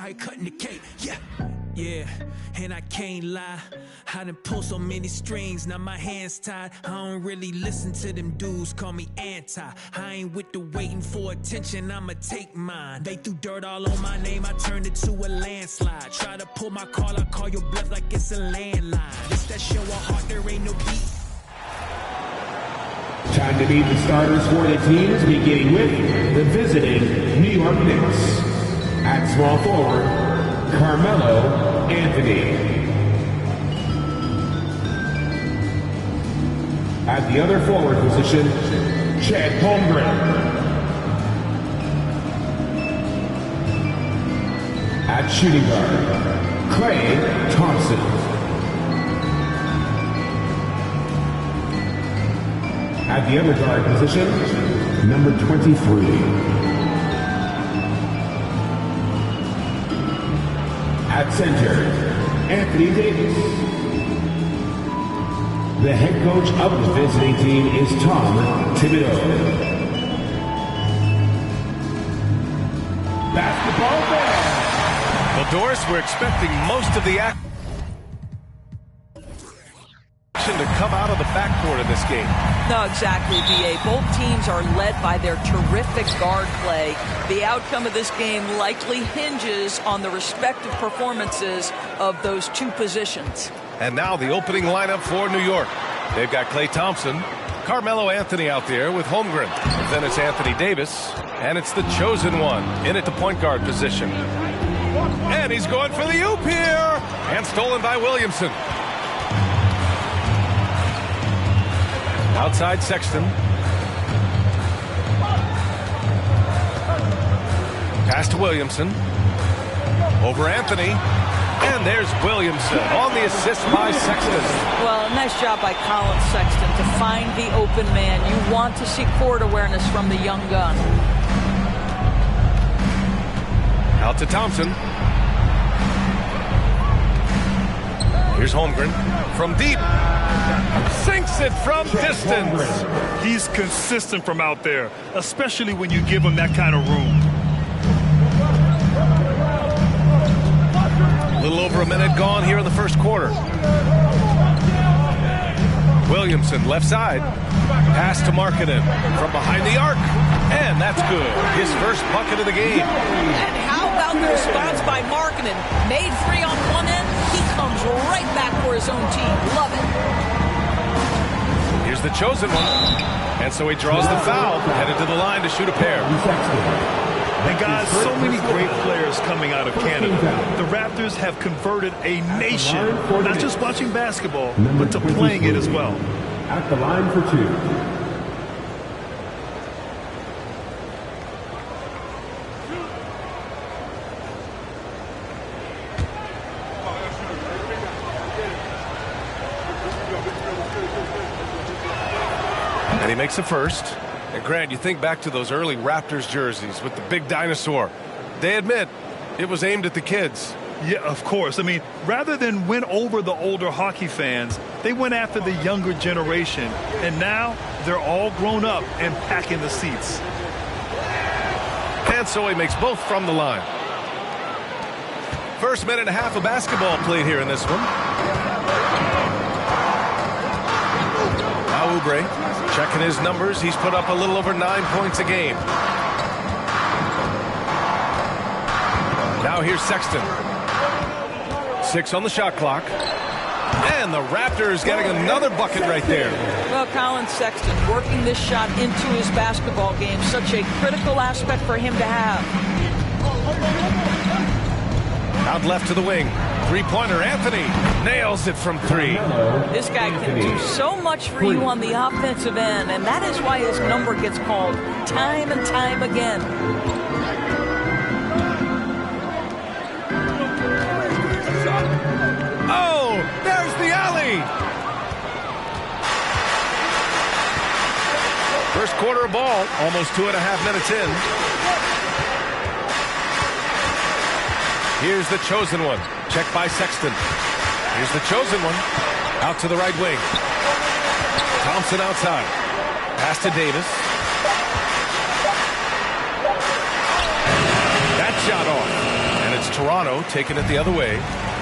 fire cutting the cake. Yeah, and I can't lie. I done pulled so many strings, now my hands tied. I don't really listen to them dudes, call me anti. I ain't with the waiting for attention, I'ma take mine. They threw dirt all on my name, I turned it to a landslide. Try to pull my call, I call your bluff like it's a landline. It's that show of heart, there ain't no beat. Time to meet the starters for the teams, beginning with the visiting New York Knicks. At small forward, Carmelo Anthony. At the other forward position, Chet Holmgren. At shooting guard, Klay Thompson. At the other guard position, number 23. At center, Anthony Davis. The head coach of the visiting team is Tom Thibodeau. Basketball ball. Well, Doris, we're expecting most of the action to come out of the backcourt in this game. No, exactly, B.A. Both teams are led by their terrific guard play. The outcome of this game likely hinges on the respective performances of those two positions. And now the opening lineup for New York. They've got Klay Thompson, Carmelo Anthony out there with Holmgren. Then it's Anthony Davis, and it's the chosen one in at the point guard position. And he's going for the oop here, and stolen by Williamson. Outside Sexton. Pass to Williamson. Over Anthony. And there's Williamson on the assist by Sexton. Well, nice job by Colin Sexton to find the open man. You want to see court awareness from the young gun. Out to Thompson. Here's Holmgren from deep. Sinks it from distance. He's consistent from out there, especially when you give him that kind of room. A little over a minute gone here in the first quarter. Williamson left side. Pass to Markkanen from behind the arc. And that's good. His first bucket of the game. And how about the response by Markkanen? Made three on one end. He comes right back for his own team. Love it. Here's the chosen one. And so he draws the foul. Headed to the line to shoot a pair. And guys, so many great players coming out of Canada. The Raptors have converted a nation, not just watching basketball, but to playing it as well. At the line for two. And he makes a first. And Grant, you think back to those early Raptors jerseys with the big dinosaur. They admit it was aimed at the kids. Yeah, of course. I mean, rather than win over the older hockey fans, they went after the younger generation. And now they're all grown up and packing the seats. And so he makes both from the line. First minute and a half of basketball played here in this one. Now Oubre checking his numbers. He's put up a little over 9 points a game. Now here's Sexton. 6 on the shot clock. And the Raptors getting another bucket right there. Well, Colin Sexton working this shot into his basketball game. Such a critical aspect for him to have. Out left to the wing. Three-pointer, Anthony nails it from three. This guy can do so much for you on the offensive end, and that is why his number gets called time and time again. Oh, there's the alley. First quarter of ball, almost 2.5 minutes in. Here's the chosen one. Checked by Sexton. Here's the chosen one. Out to the right wing. Thompson outside. Pass to Davis. That shot off. And it's Toronto taking it the other way.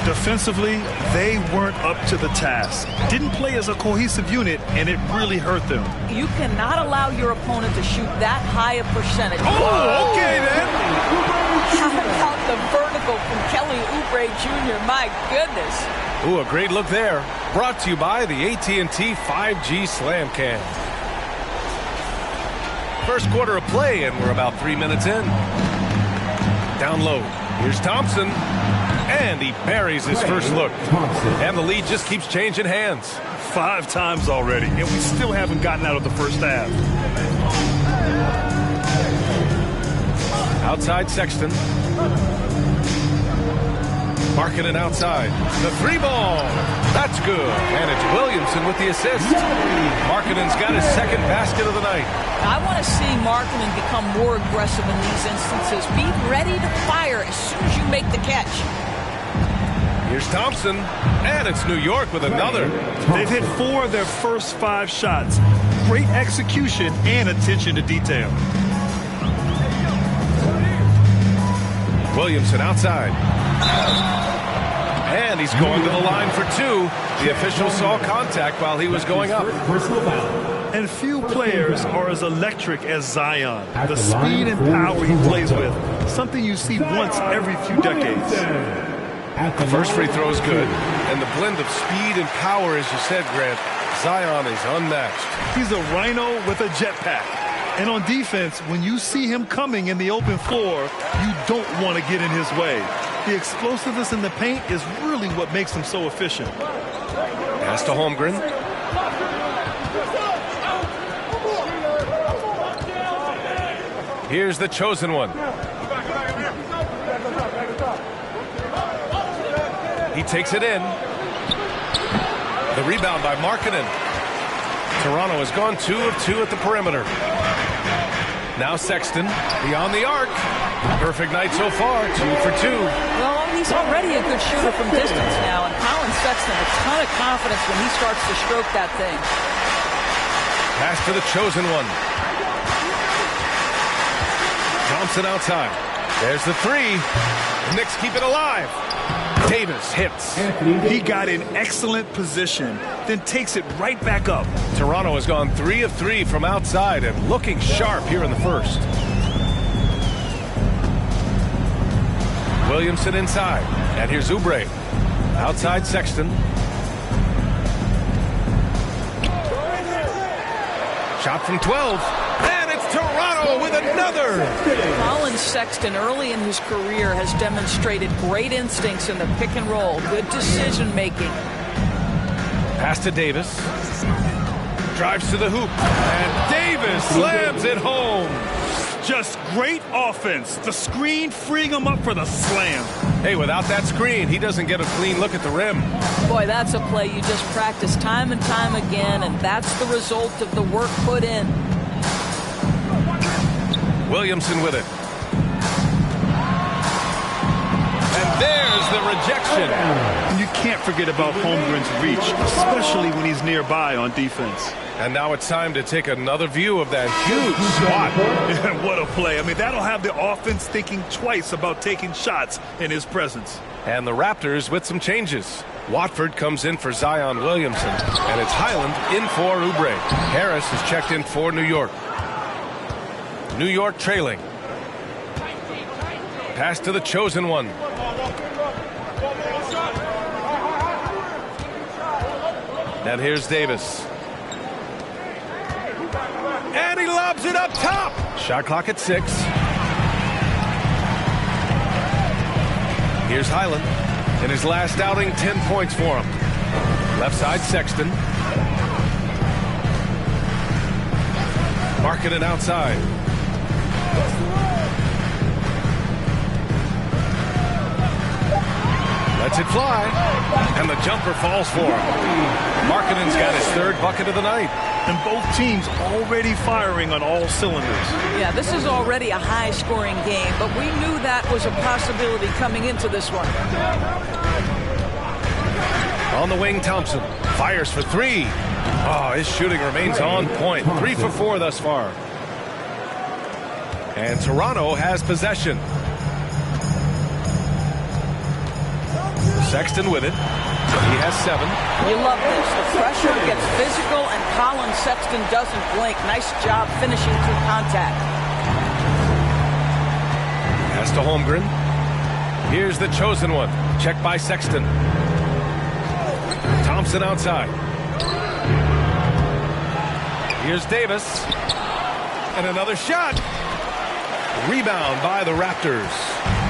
Defensively, they weren't up to the task. Didn't play as a cohesive unit, and it really hurt them. You cannot allow your opponent to shoot that high a percentage. Oh, okay then. How about the vertical from Kelly Oubre Jr.? My goodness. Ooh, a great look there. Brought to you by the AT&T 5G Slam Cam. First quarter of play, and we're about 3 minutes in. Down low. Here's Thompson. And he buries his first look. And the lead just keeps changing hands. 5 times already, and we still haven't gotten out of the first half. Outside Sexton. Markkanen outside. The 3-ball. That's good. And it's Williamson with the assist. Markkanen's got his second basket of the night. I want to see Markkanen become more aggressive in these instances. Be ready to fire as soon as you make the catch. Here's Thompson, and it's New York with another. They've hit 4 of their first 5 shots. Great execution and attention to detail. Williamson outside. And he's going to the line for 2. The official saw contact while he was going up. And few players are as electric as Zion. The speed and power he plays with, something you see once every few decades. The first free throw is good. And the blend of speed and power, as you said, Grant, Zion is unmatched. He's a rhino with a jetpack. And on defense, when you see him coming in the open floor, you don't want to get in his way. The explosiveness in the paint is really what makes him so efficient. Pass to Holmgren. Here's the chosen one. He takes it in. The rebound by Markkanen. Toronto has gone 2 of 2 at the perimeter. Now Sexton beyond the arc. Perfect night so far, 2 for 2. Well, he's already a good shooter from distance now, and Colin Sexton a ton of confidence when he starts to stroke that thing. Pass to the chosen one. Thompson outside. There's the 3. Knicks keep it alive. Davis hits. He got in excellent position, then takes it right back up. Toronto has gone 3 of 3 from outside and looking sharp here in the first. Williamson inside. And here's Oubre. Outside Sexton. Shot from 12. And it's Toronto with another. Colin Sexton early in his career has demonstrated great instincts in the pick and roll. Good decision making. Pass to Davis. Drives to the hoop. And Davis slams it home. Just great offense. The screen freeing him up for the slam. Hey, without that screen, he doesn't get a clean look at the rim. Boy, that's a play you just practice time and time again, and that's the result of the work put in. Williamson with it. And there's the rejection. And you can't forget about Holmgren's reach, especially when he's nearby on defense. And now it's time to take another view of that huge spot. What a play. I mean, that'll have the offense thinking twice about taking shots in his presence. And the Raptors with some changes. Watford comes in for Zion Williamson. And it's Highland in for Oubre. Harris is checked in for New York. New York trailing. Pass to the chosen one. And here's Davis. And he lobs it up top. Shot clock at 6. Here's Highland. In his last outing, 10 points for him. Left side, Sexton. Markkanen outside. Lets it fly. And the jumper falls for him. Markkanen's got his 3rd bucket of the night. And both teams already firing on all cylinders. Yeah, this is already a high-scoring game, but we knew that was a possibility coming into this one. On the wing, Thompson fires for 3. Oh, his shooting remains on point. 3 for 4 thus far. And Toronto has possession. Sexton with it. He has 7. You love this. The pressure gets physical, and Colin Sexton doesn't blink. Nice job finishing through contact. Pass to Holmgren. Here's the chosen one. Checked by Sexton. Thompson outside. Here's Davis. And another shot. Rebound by the Raptors.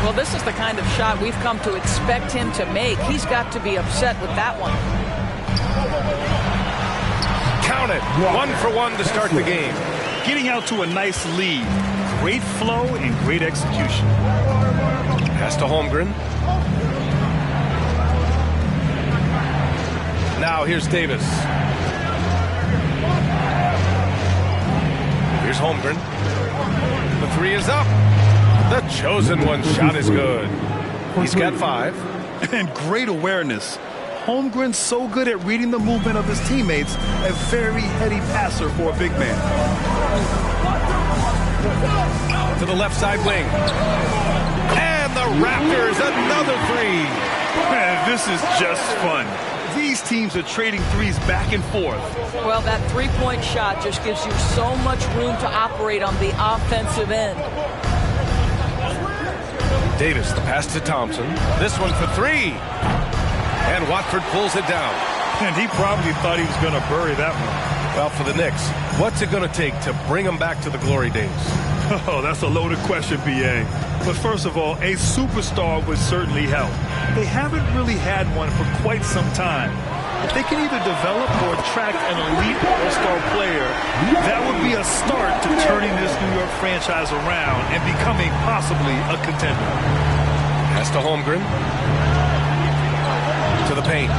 Well, this is the kind of shot we've come to expect him to make. He's got to be upset with that one. Count it. 1 for 1 to start the game. Getting out to a nice lead. Great flow and great execution. Pass to Holmgren. Now here's Davis. Here's Holmgren. The 3 is up. The chosen one shot is good. He's got 5. And great awareness. Holmgren's so good at reading the movement of his teammates. A very heady passer for a big man. To the left side wing. And the Raptors, another 3. Man, this is just fun. These teams are trading threes back and forth. Well, that three-point shot just gives you so much room to operate on the offensive end. Davis, the pass to Thompson. This one for 3. And Watford pulls it down. And he probably thought he was going to bury that one. Well, for the Knicks, what's it going to take to bring them back to the glory days? Oh, that's a loaded question, B.A. But first of all, a superstar would certainly help. They haven't really had one for quite some time. If they can either develop or attract an elite all-star player, that would be a start to turning this New York franchise around and becoming possibly a contender. Pass to Holmgren. To the paint.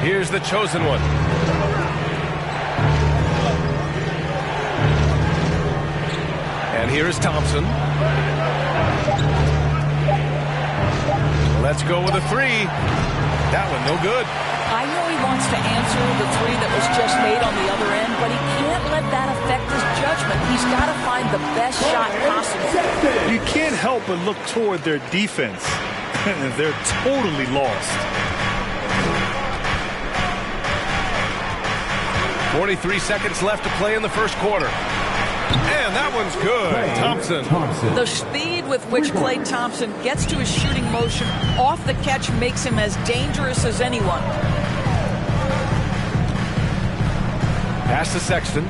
Here's the chosen one. And here is Thompson. Let's go with a 3. That one no good. I know he wants to answer the 3 that was just made on the other end, but he can't let that affect his judgment. He's got to find the best shot possible. You can't help but look toward their defense. They're totally lost. 43 seconds left to play in the first quarter. And that one's good. Thompson. The speed with which Klay Thompson gets to his shooting motion off the catch makes him as dangerous as anyone. Pass to Sexton.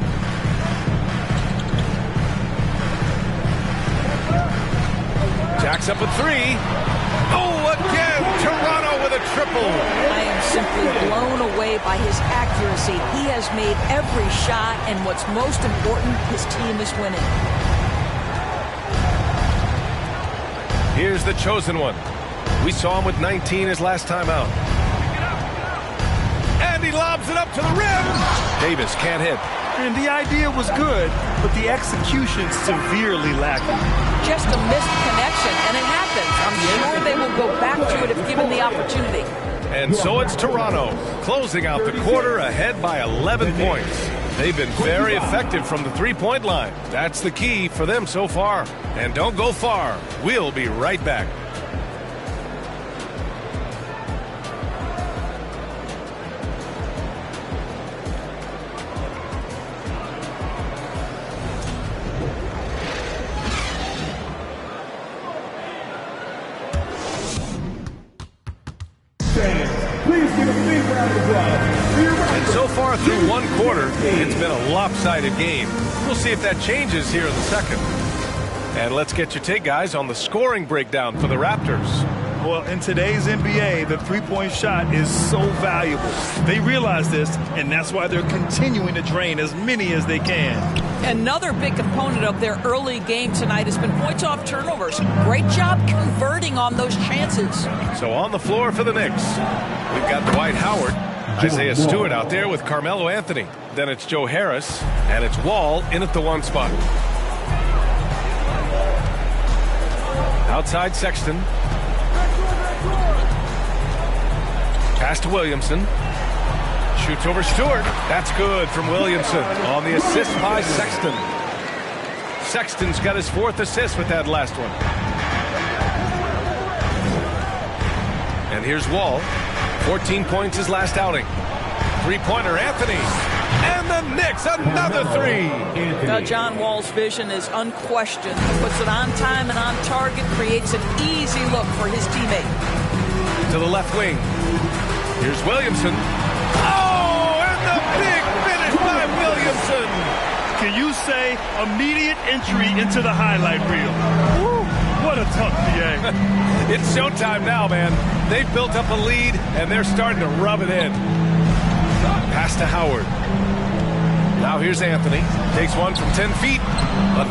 Jacks up a 3. Oh, again, Toronto with a triple. I am simply blown away by his accuracy. He has made every shot, and what's most important, his team is winning. Here's the chosen one. We saw him with 19 his last time out. And he lobs it up to the rim. Davis can't hit. And the idea was good, but the execution severely lacking. Just a missed connection, and it happens. I'm sure they will go back to it if given the opportunity. And so it's Toronto, closing out the quarter ahead by 11 points. They've been very effective from the three-point line. That's the key for them so far. And don't go far. We'll be right back. And so far through one quarter, it's been a lopsided game. We'll see if that changes here in the second. And let's get your take, guys, on the scoring breakdown for the Raptors. Well, in today's NBA, the three-point shot is so valuable. They realize this, and that's why they're continuing to drain as many as they can. Another big component of their early game tonight has been points off turnovers. Great job converting on those chances. So on the floor for the Knicks, we've got Dwight Howard, Isaiah Stewart out there with Carmelo Anthony. Then it's Joe Harris, and it's Wall in at the 1 spot. Outside Sexton. Pass to Williamson. Shoots over Stewart. That's good from Williamson on the assist by Sexton. Sexton's got his 4th assist with that last one. And here's Wall. 14 points his last outing. Three-pointer, Anthony. And the Knicks, another three. Now, John Wall's vision is unquestioned. He puts it on time and on target, creates an easy look for his teammate. To the left wing. Here's Williamson. Oh, and the big finish by Williamson. Can you say immediate entry into the highlight reel? Woo, what a tough PA. It's showtime now, man. They've built up a lead, and they're starting to rub it in. Pass to Howard. Now here's Anthony. Takes one from 10 feet.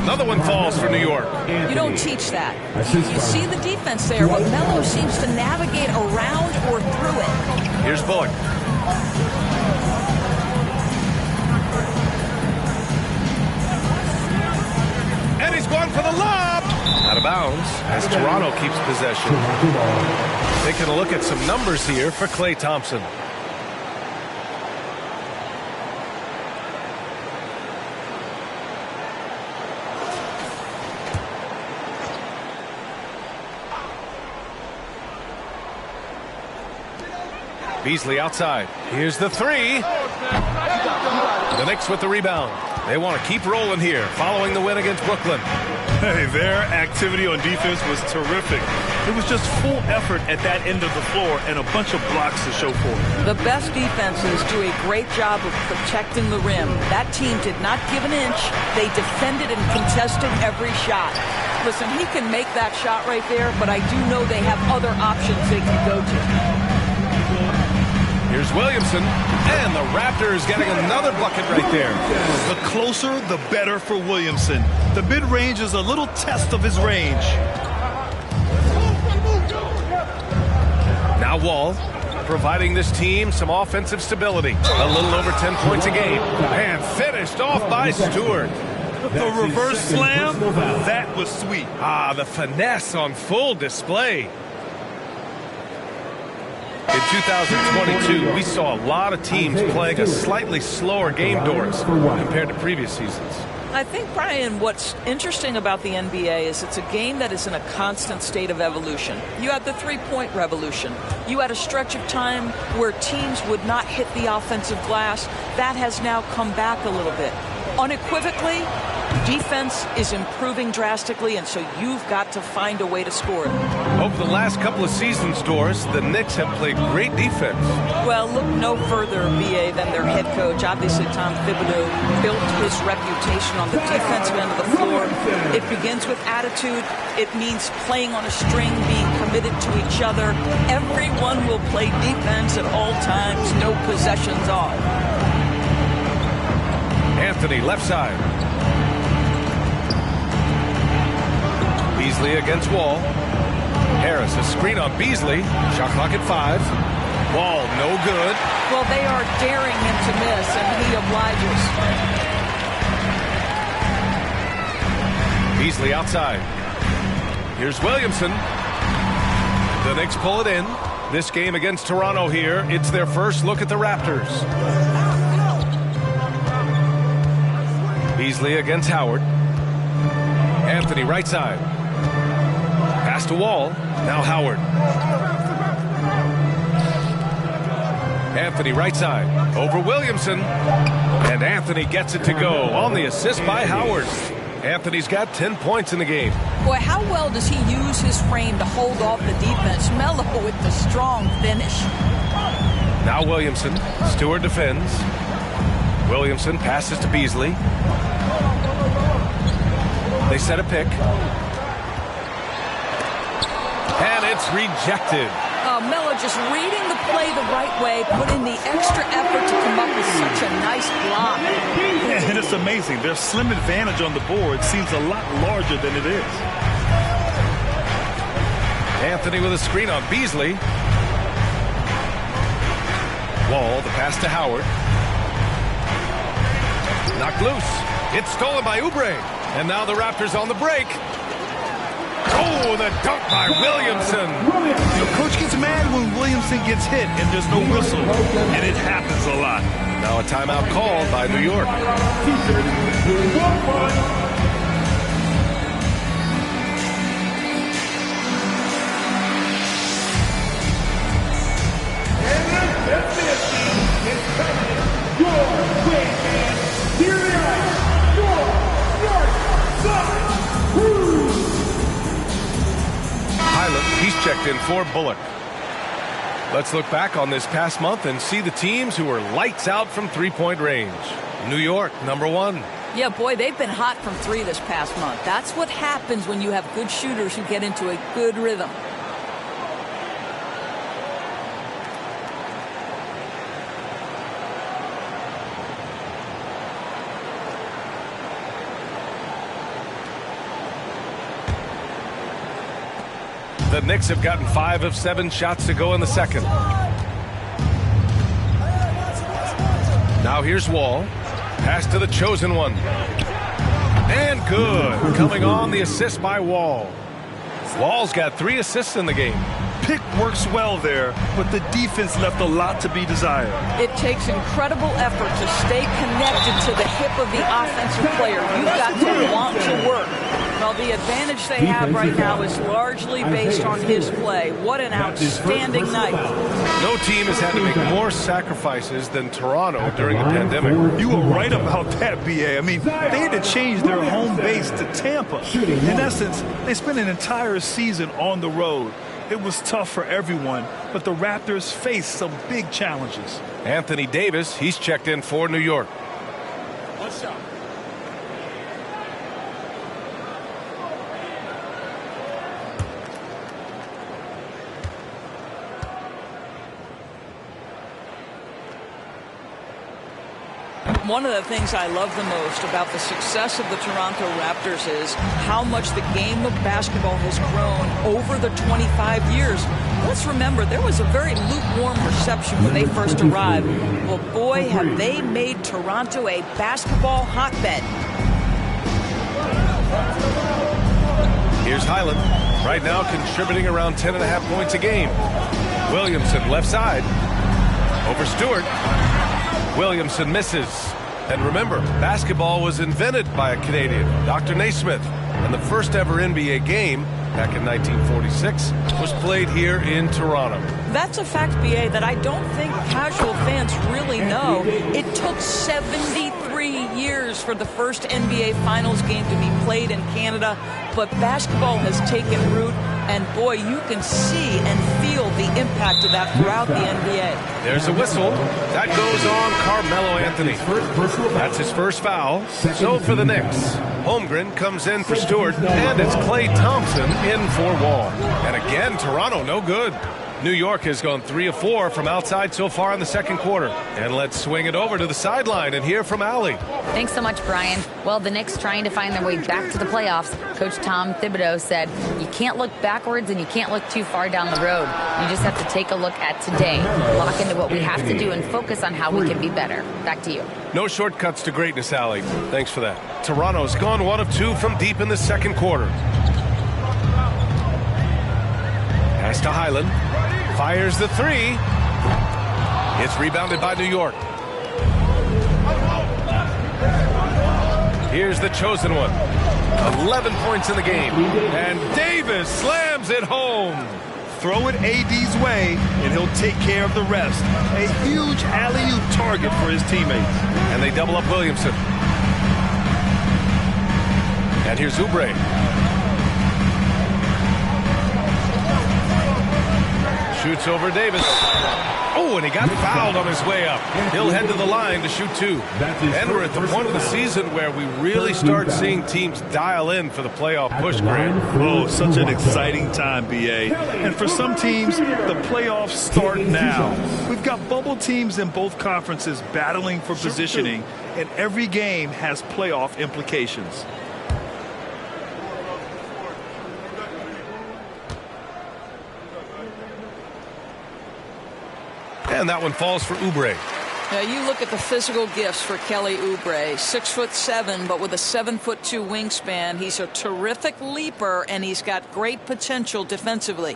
Another one falls for New York. You don't teach that. You see the defense there, but Melo seems to navigate around or through it. Here's Bullock. And he's going for the lob. Out of bounds as Toronto keeps possession. Taking a look at some numbers here for Klay Thompson. Beasley outside. Here's the three. The Knicks with the rebound. They want to keep rolling here following the win against Brooklyn. Hey, their activity on defense was terrific. It was just full effort at that end of the floor and a bunch of blocks to show for it. The best defenses do a great job of protecting the rim. That team did not give an inch. They defended and contested every shot. Listen, he can make that shot right there, but I do know they have other options they can go to. Here's Williamson, and the Raptors getting another bucket right there. The closer, the better for Williamson. The mid-range is a little test of his range. Now Wall, providing this team some offensive stability. A little over 10 points a game. And finished off by Stewart. The reverse slam, that was sweet. Ah, the finesse on full display. In 2022, we saw a lot of teams playing a slightly slower game, Doris, compared to previous seasons. I think, Brian, what's interesting about the NBA is it's a game that is in a constant state of evolution. You had the three-point revolution. You had a stretch of time where teams would not hit the offensive glass. That has now come back a little bit. Unequivocally, defense is improving drastically, and so you've got to find a way to score it. Over the last couple of seasons, Doris, the Knicks have played great defense. Well, look no further, BA, than their head coach. Obviously, Tom Thibodeau built his reputation on the defensive end of the floor. It begins with attitude. It means playing on a string, being committed to each other. Everyone will play defense at all times, no possessions off. Anthony, left side. Beasley against Wall. Harris, a screen on Beasley. Shot clock at 5. Wall, no good. Well, they are daring him to miss, and he obliges. Beasley outside. Here's Williamson. The Knicks pull it in. This game against Toronto here, it's their first look at the Raptors. Beasley against Howard. Anthony right side. Pass to Wall. Now Howard. Anthony right side. Over Williamson. And Anthony gets it to go on the assist by Howard. Anthony's got 10 points in the game. Boy, how well does he use his frame to hold off the defense? Melo with the strong finish. Now Williamson. Stewart defends. Williamson passes to Beasley. They set a pick. And it's rejected. Melo just reading the play the right way, put in the extra effort to come up with such a nice block. And it's amazing. Their slim advantage on the board seems a lot larger than it is. Anthony with a screen on Beasley. Wall, the pass to Howard. Knocked loose. It's stolen by Oubre. And now the Raptors on the break. Oh, the dunk by Williamson. The coach gets mad when Williamson gets hit and there's no whistle. And it happens a lot. Now a timeout called by New York. Highland. He's checked in for Bullock. Let's look back on this past month and see the teams who were lights out from three-point range. New York, number 1. Yeah, boy, they've been hot from 3 this past month. That's what happens when you have good shooters who get into a good rhythm. The Knicks have gotten 5 of 7 shots to go in the second. Now here's Wall. Pass to the chosen one. And good. Coming on, the assist by Wall. Wall's got 3 assists in the game. Pick works well there, but the defense left a lot to be desired. It takes incredible effort to stay connected to the hip of the offensive player. You've got to want to work. Well, the advantage they have right now is largely based on his play. What an outstanding night. No team has had to make more sacrifices than Toronto during the pandemic. You were right about that, B.A. I mean, they had to change their home base to Tampa. In essence, they spent an entire season on the road. It was tough for everyone, but the Raptors faced some big challenges. Anthony Davis, he's checked in for New York. What's up? One of the things I love the most about the success of the Toronto Raptors is how much the game of basketball has grown over the 25 years. Let's remember, there was a very lukewarm reception when they first arrived. Well, boy, have they made Toronto a basketball hotbed. Here's Highland. Right now contributing around 10.5 points a game. Williamson left side. Over Stewart. Williamson misses. And remember, basketball was invented by a Canadian, Dr. Naismith. And the first ever NBA game, back in 1946, was played here in Toronto. That's a fact, B.A., that I don't think casual fans really know. It took 73 years for the first NBA Finals game to be played in Canada, but basketball has taken root, and boy, you can see and feel the impact of that throughout the NBA. There's a whistle. That goes on Carmelo Anthony. That's his first foul. So for the Knicks, Holmgren comes in for Stewart, and it's Klay Thompson in for Wall. And again, Toronto no good. New York has gone 3 of 4 from outside so far in the second quarter. And let's swing it over to the sideline and hear from Allie. Thanks so much, Brian. Well, the Knicks trying to find their way back to the playoffs. Coach Tom Thibodeau said, you can't look backwards and you can't look too far down the road. You just have to take a look at today, lock into what we have to do, and focus on how we can be better. Back to you. No shortcuts to greatness, Allie. Thanks for that. Toronto's gone 1 of 2 from deep in the second quarter. Pass to Highland. Fires the 3. It's rebounded by New York. Here's the chosen one. 11 points in the game. And Davis slams it home. Throw it AD's way, and he'll take care of the rest. A huge alley-oop target for his teammates. And they double up Williamson. And here's Oubre. Shoots over Davis. Oh, and he got fouled on his way up. He'll head to the line to shoot 2. And we're at the point of the season where we really start seeing teams dial in for the playoff push, Grant. Oh, such an exciting time, B.A. And for some teams, the playoffs start now. We've got bubble teams in both conferences battling for positioning, and every game has playoff implications. And that one falls for Oubre. Now you look at the physical gifts for Kelly Oubre. 6'7", but with a 7'2" wingspan. He's a terrific leaper, and he's got great potential defensively.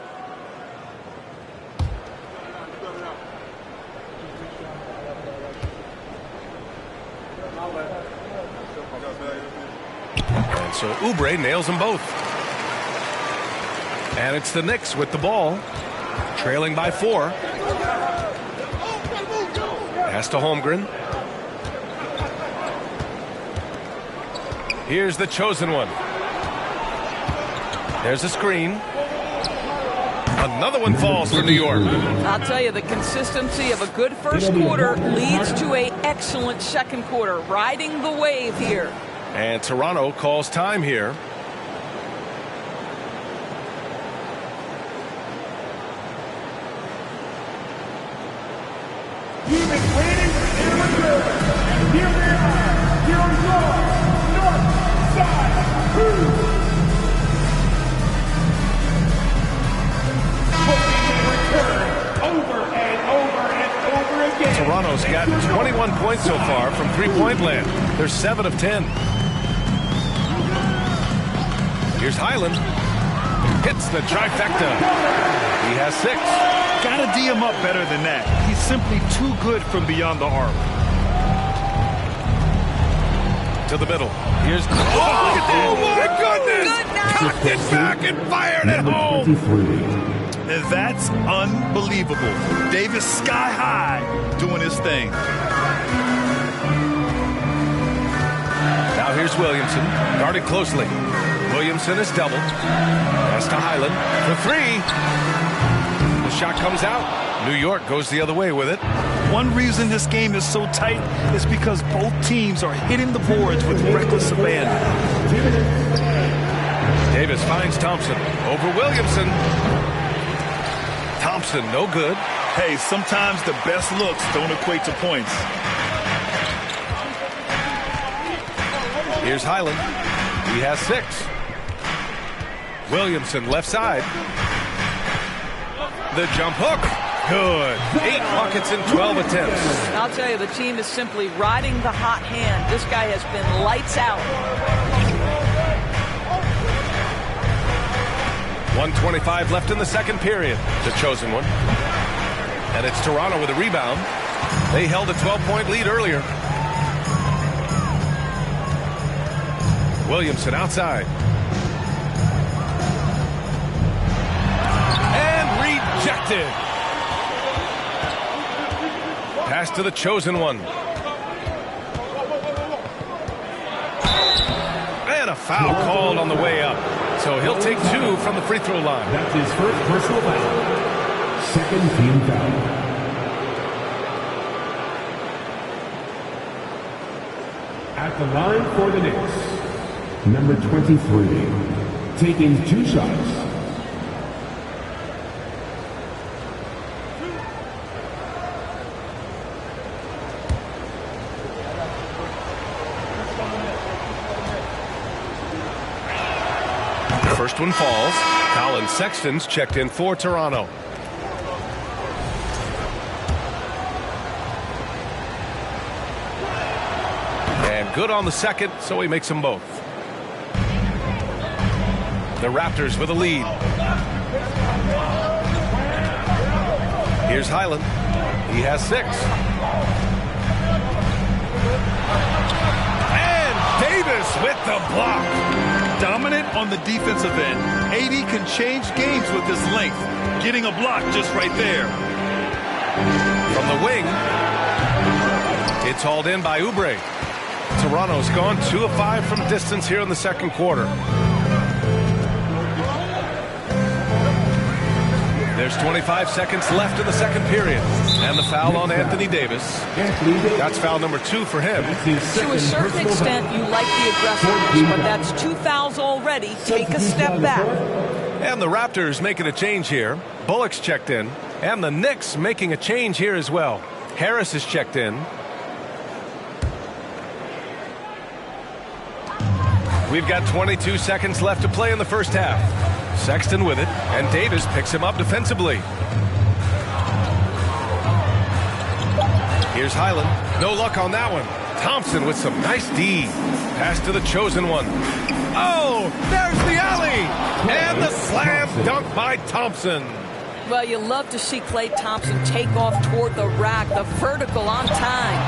And so Oubre nails them both. And it's the Knicks with the ball, trailing by 4. Pass to Holmgren. Here's the chosen one. There's a screen. Another one falls for New York. I'll tell you, the consistency of a good first quarter leads to an excellent second quarter, riding the wave here. And Toronto calls time here. You've been waiting for and here they are, your North Side Crew. Over and over and over again. Toronto's got 21 points so far from three-point land. They're 7 of 10. Here's Highland. Hits the trifecta. He has 6. Gotta D him up better than that. He's simply too good from beyond the arc. To the middle. Here's... Oh my goodness! Cocked it back and fired at home. And that's unbelievable. Davis sky high doing his thing. Now here's Williamson, guarded closely. Williamson is doubled. Pass to Highland for 3. The shot comes out. New York goes the other way with it. One reason this game is so tight is because both teams are hitting the boards with reckless abandon. Davis finds Thompson over Williamson. Thompson, no good. Hey, sometimes the best looks don't equate to points. Here's Highland. He has 6. Williamson left side. The jump hook. Good. 8 buckets in 12 attempts. I'll tell you, the team is simply riding the hot hand. This guy has been lights out. 1:25 left in the second period. The chosen one. And it's Toronto with a rebound. They held a 12-point lead earlier. Williamson outside. And rejected. Pass to the chosen one. And a foul called on the way up. So he'll take 2 from the free throw line. That's his first personal foul. Second team foul. At the line for the Knicks, number 23, taking 2 shots. First one falls. Colin Sexton's checked in for Toronto. And good on the second, so he makes them both. The Raptors with a lead. Here's Highland. He has 6. And Davis with the block. Dominant on the defensive end. AD can change games with his length. Getting a block just right there. From the wing, it's hauled in by Oubre. Toronto's gone 2 of 5 from distance here in the second quarter. There's 25 seconds left in the second period. And the foul on Anthony Davis. That's foul number 2 for him. To a certain extent, you like the aggressiveness, but that's 2 fouls already. Take a step back. And the Raptors making a change here. Bullock's checked in. And the Knicks making a change here as well. Harris is checked in. We've got 22 seconds left to play in the first half. Sexton with it, and Davis picks him up defensively. Here's Highland. No luck on that one. Thompson with some nice D. Pass to the chosen one. Oh, there's the alley. And the slam dunk by Thompson. Well, you love to see Klay Thompson take off toward the rack, the vertical on time.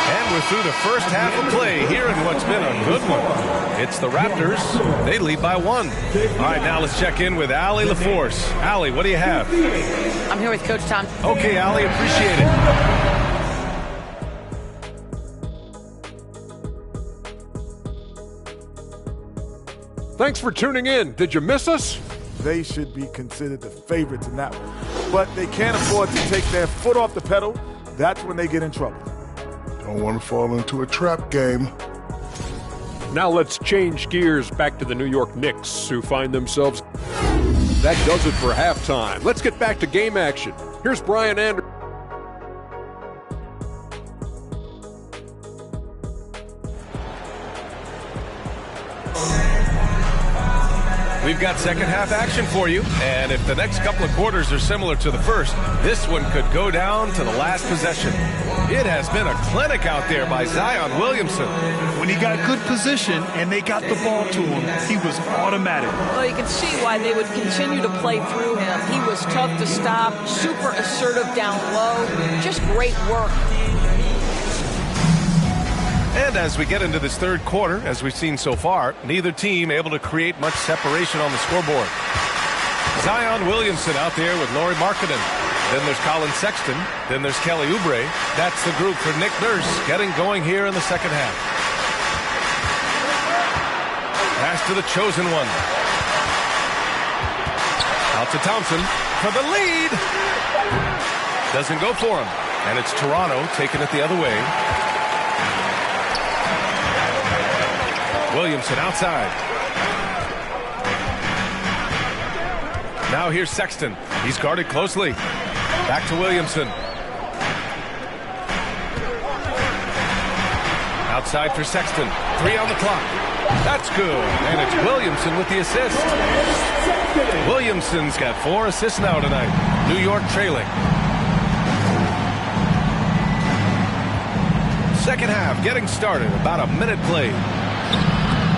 And we're through the first half of play here in what's been a good one. It's the Raptors. They lead by 1. All right, now let's check in with Allie LaForce. Allie, what do you have? I'm here with Coach Tom. Okay, Allie, appreciate it. Thanks for tuning in. Did you miss us? they should be considered the favorites in that one. But they can't afford to take their foot off the pedal. That's when they get in trouble. Don't want to fall into a trap game. Now let's change gears back to the New York Knicks, who find themselves. That does it for halftime. Let's get back to game action. Here's Brian Anderson. We've got second half action for you, and if the next couple of quarters are similar to the first, this one could go down to the last possession. It has been a clinic out there by Zion Williamson. When he got good position and they got the ball to him, he was automatic. Well, you can see why they would continue to play through him. He was tough to stop, super assertive down low, just great work. And as we get into this third quarter, as we've seen so far, neither team able to create much separation on the scoreboard. Zion Williamson out there with Lauri Markkanen. Then there's Colin Sexton. Then there's Kelly Oubre. That's the group for Nick Nurse getting going here in the second half. Pass to the chosen one. Out to Thompson for the lead. Doesn't go for him. And it's Toronto taking it the other way. Williamson outside. Now here's Sexton. He's guarded closely. Back to Williamson. Outside for Sexton. 3 on the clock. That's good. And it's Williamson with the assist. Williamson's got 4 assists now tonight. New York trailing. Second half getting started. About a minute played.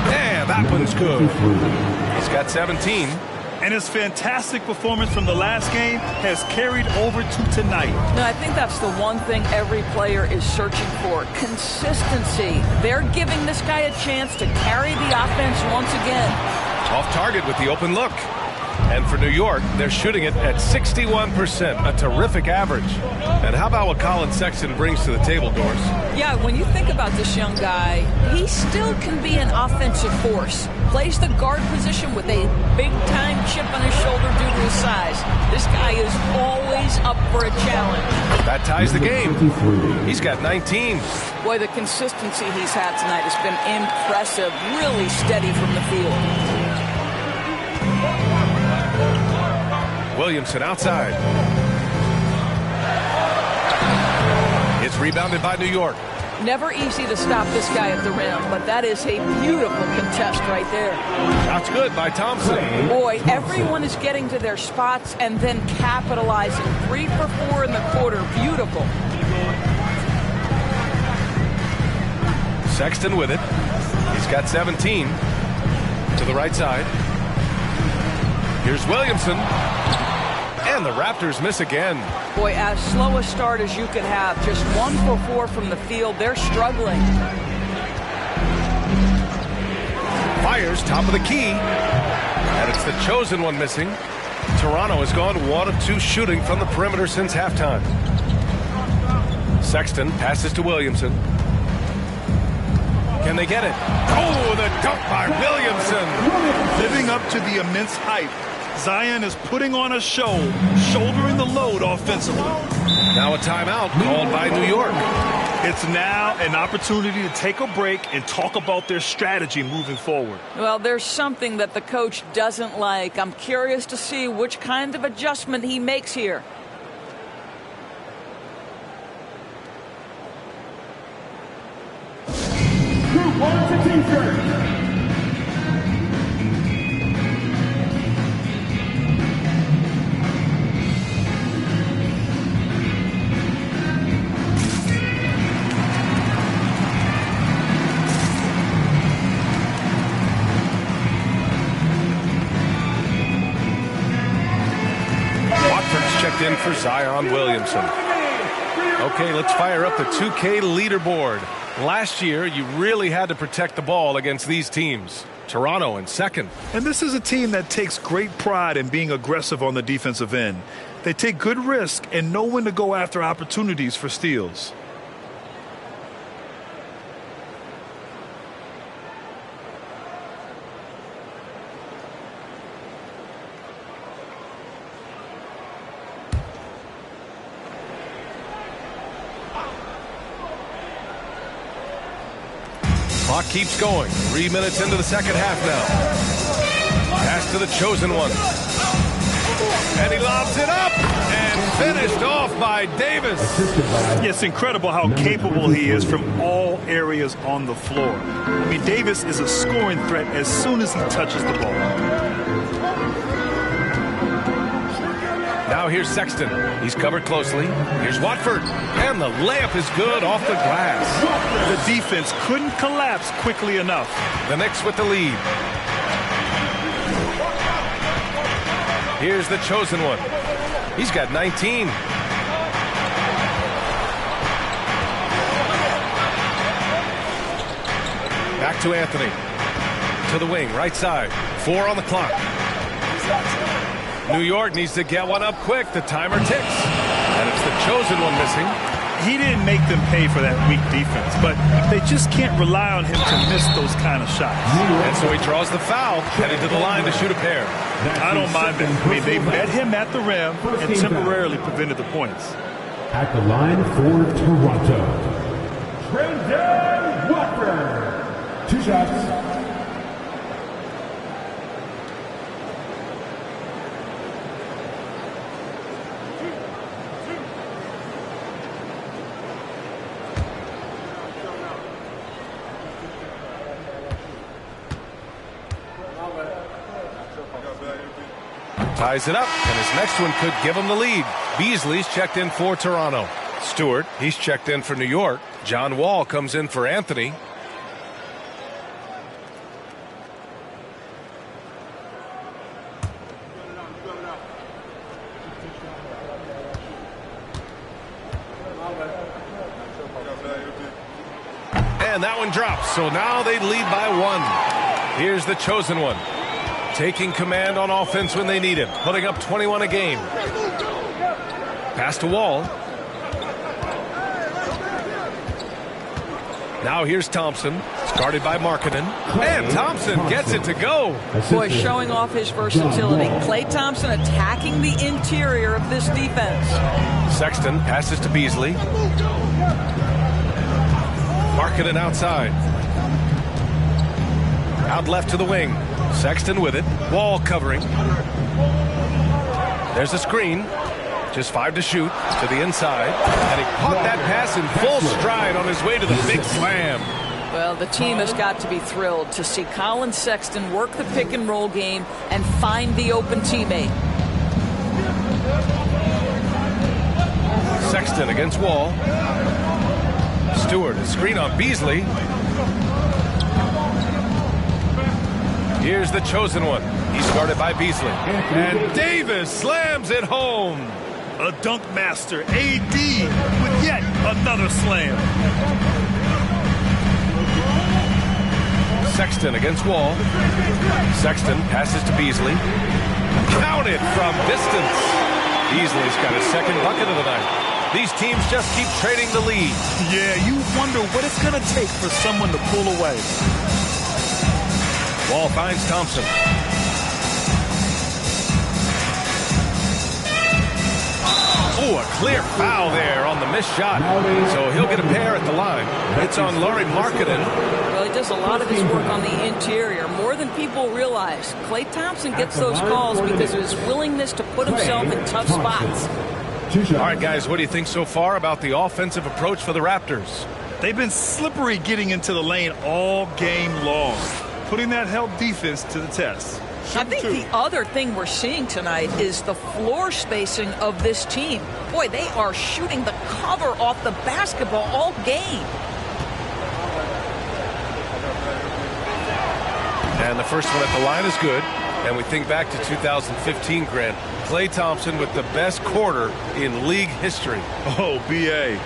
Yeah, that one's good. He's got 17. And his fantastic performance from the last game has carried over to tonight. No, I think that's the one thing every player is searching for. Consistency. They're giving this guy a chance to carry the offense once again. Off target with the open look. And for New York, they're shooting it at 61%, a terrific average. And how about what Colin Sexton brings to the table, Doris? Yeah, when you think about this young guy, he still can be an offensive force. Plays the guard position with a big-time chip on his shoulder due to his size. This guy is always up for a challenge. That ties the game. He's got 19. Boy, the consistency he's had tonight has been impressive. Really steady from the field. Williamson outside. It's rebounded by New York. Never easy to stop this guy at the rim, but that is a beautiful contest right there. That's good by Thompson. Boy, everyone is getting to their spots and then capitalizing. 3 for 4 in the quarter. Beautiful. Sexton with it. He's got 17. To the right side. Here's Williamson. And the Raptors miss again. Boy, as slow a start as you could have. Just 1 for 4 from the field. They're struggling. Fires top of the key. And it's the chosen one missing. Toronto has gone 1 of 2 shooting from the perimeter since halftime. Sexton passes to Williamson. Can they get it? Oh, the dunk by Williamson. Living up to the immense hype. Zion is putting on a show, shouldering the load offensively. Now a timeout called by New York. It's now an opportunity to take a break and talk about their strategy moving forward. Well, there's something that the coach doesn't like. I'm curious to see which kind of adjustment he makes here. In for Zion Williamson. Okay, let's fire up the 2K leaderboard. Last year, you really had to protect the ball against these teams. Toronto in second. And this is a team that takes great pride in being aggressive on the defensive end. They take good risk and know when to go after opportunities for steals. Clock keeps going. 3 minutes into the second half now. Pass to the chosen one. And he lobs it up and finished off by Davis. It's incredible how capable he is from all areas on the floor. I mean, Davis is a scoring threat as soon as he touches the ball. Now here's Sexton. He's covered closely. Here's Watford. And the layup is good off the glass. The defense couldn't collapse quickly enough. The Knicks with the lead. Here's the chosen one. He's got 19. Back to Anthony. To the wing, right side. 4 on the clock. New York needs to get one up quick. The timer ticks. And it's the chosen one missing. He didn't make them pay for that weak defense, but they just can't rely on him to miss those kind of shots. And so he draws the foul, heading to the line to shoot a pair. I don't mind that. I mean, they met him at the rim and temporarily prevented the points. At the line for Toronto, Trendon Watford. 2 shots. Ties it up, and his next one could give him the lead. Beasley's checked in for Toronto. Stewart, he's checked in for New York. John Wall comes in for Anthony. And that one drops, so now they lead by 1. Here's the chosen one. Taking command on offense when they need him. Putting up 21 a game. Pass to Wall. Now here's Thompson. It's guarded by Markkanen. And Thompson gets it to go. Boy, showing off his versatility. Klay Thompson attacking the interior of this defense. Sexton passes to Beasley. Markkanen outside. Out left to the wing. Sexton with it. Wall covering. There's a screen. Just 5 to shoot. To the inside. And he caught that pass in full stride on his way to the big slam. Well, the team has got to be thrilled to see Colin Sexton work the pick and roll game and find the open teammate. Sexton against Wall. Stewart, a screen on Beasley. Here's the chosen one. He's guarded by Beasley. And Davis slams it home. A dunk master, AD, with yet another slam. Sexton against Wall. Sexton passes to Beasley. Counted from distance. Beasley's got his second bucket of the night. These teams just keep trading the lead. Yeah, you wonder what it's going to take for someone to pull away. Wall finds Thompson. Oh, a clear foul there on the missed shot. So he'll get a pair at the line. It's on Lauri Markkanen. Well, he does a lot of his work on the interior, more than people realize. Klay Thompson gets those calls because of his willingness to put himself in tough spots. All right, guys, what do you think so far about the offensive approach for the Raptors? They've been slippery getting into the lane all game long, putting that help defense to the test. I think the other thing we're seeing tonight is the floor spacing of this team. Boy, they are shooting the cover off the basketball all game. And the first one at the line is good. And we think back to 2015, Grant. Klay Thompson with the best quarter in league history. Oh, B.A.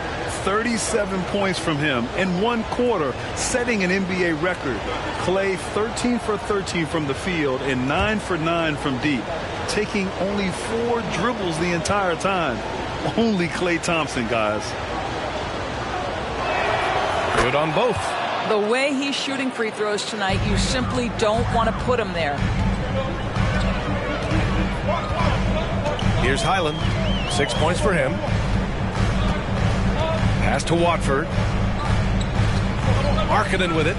37 points from him in one quarter, setting an NBA record. Klay 13 for 13 from the field and 9 for 9 from deep, taking only 4 dribbles the entire time. Only Klay Thompson, guys. Good on both. The way he's shooting free throws tonight, you simply don't want to put him there. Here's Highland. 6 points for him. Pass to Watford. Markkanen with it.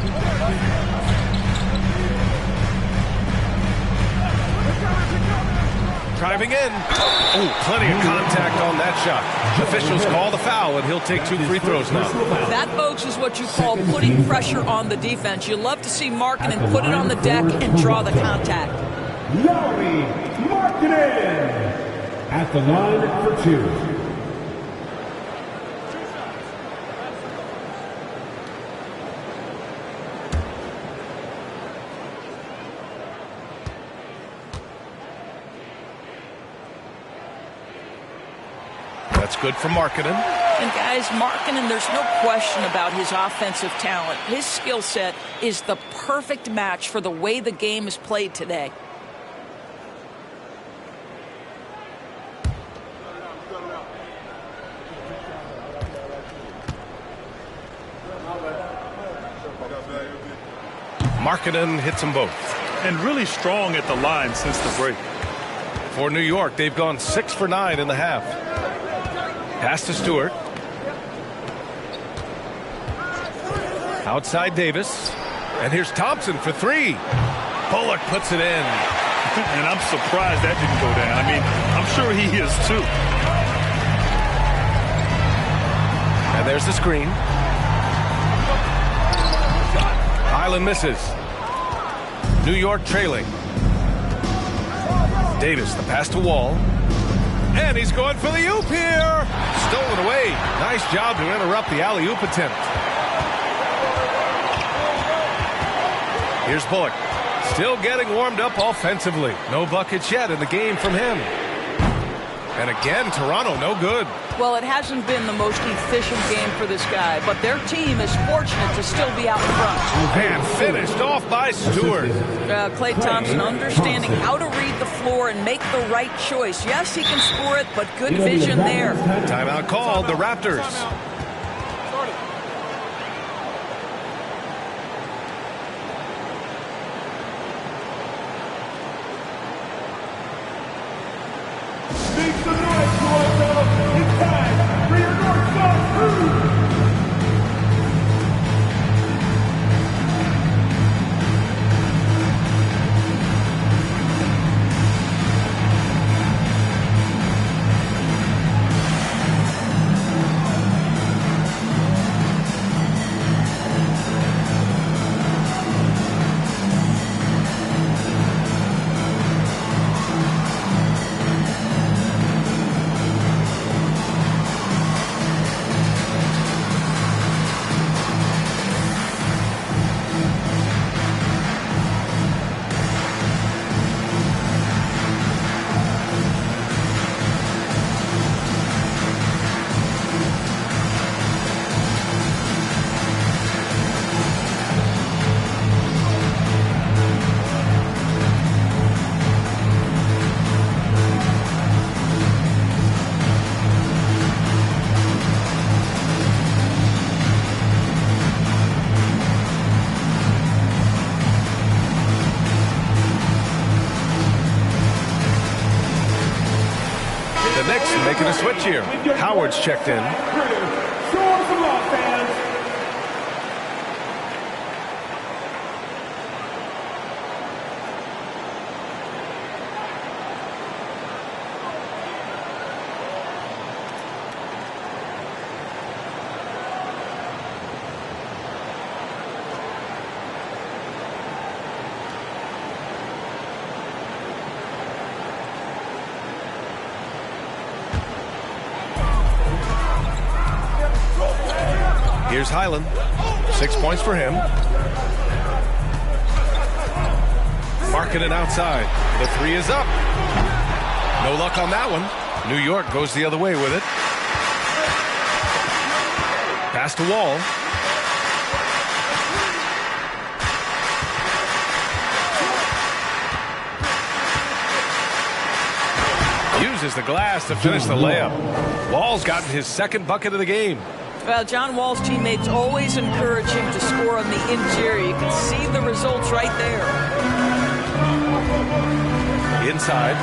Driving in. Oh, plenty of contact on that shot. Officials call the foul, and he'll take 2 free throws now. That, folks, is what you call putting pressure on the defense. You love to see Markkanen put it on the deck and draw the contact. Markkanen at the line for 2. That's good for Markkanen. And guys, Markkanen, there's no question about his offensive talent. His skill set is the perfect match for the way the game is played today. Markkanen hits them both. And really strong at the line since the break. For New York, they've gone 6 for 9 in the half. Pass to Stewart. Outside Davis. And here's Thompson for 3. Bullock puts it in. And I'm surprised that didn't go down. I mean, I'm sure he is too. And there's the screen. Highland misses. New York trailing. Davis, the pass to Wall. And he's going for the oop here. Stolen away. Nice job to interrupt the alley-oop attempt. Here's Bullock. Still getting warmed up offensively. No buckets yet in the game from him. And again, Toronto no good. Well, it hasn't been the most efficient game for this guy, but their team is fortunate to still be out in front. And finished off by Stewart. Klay Thompson understanding how to read the floor and make the right choice. Yes, he can score it, but good vision there. Timeout called, the Raptors. The Knicks making a switch here. Howard's checked in. Here's Highland. 6 points for him. Markkanen outside. The 3 is up. No luck on that one. New York goes the other way with it. Pass to Wall. Uses the glass to finish the layup. Wall's gotten his second bucket of the game. Well, John Wall's teammates always encourage him to score on the interior. You can see the results right there. Inside.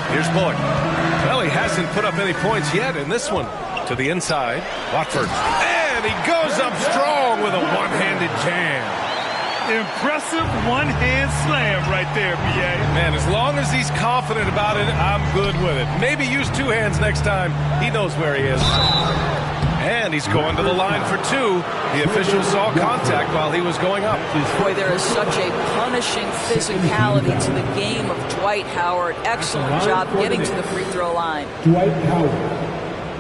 Here's Bullock. Well, he hasn't put up any points yet in this one. To the inside, Watford. And he goes up strong with a one-handed jam. Impressive one-hand slam right there, B.A. Man, as long as he's confident about it, I'm good with it. Maybe use two hands next time. He knows where he is. And he's going to the line for two. The official saw contact while he was going up. Boy, there is such a punishing physicality to the game of Dwight Howard. Excellent job getting to the free throw line. Dwight Howard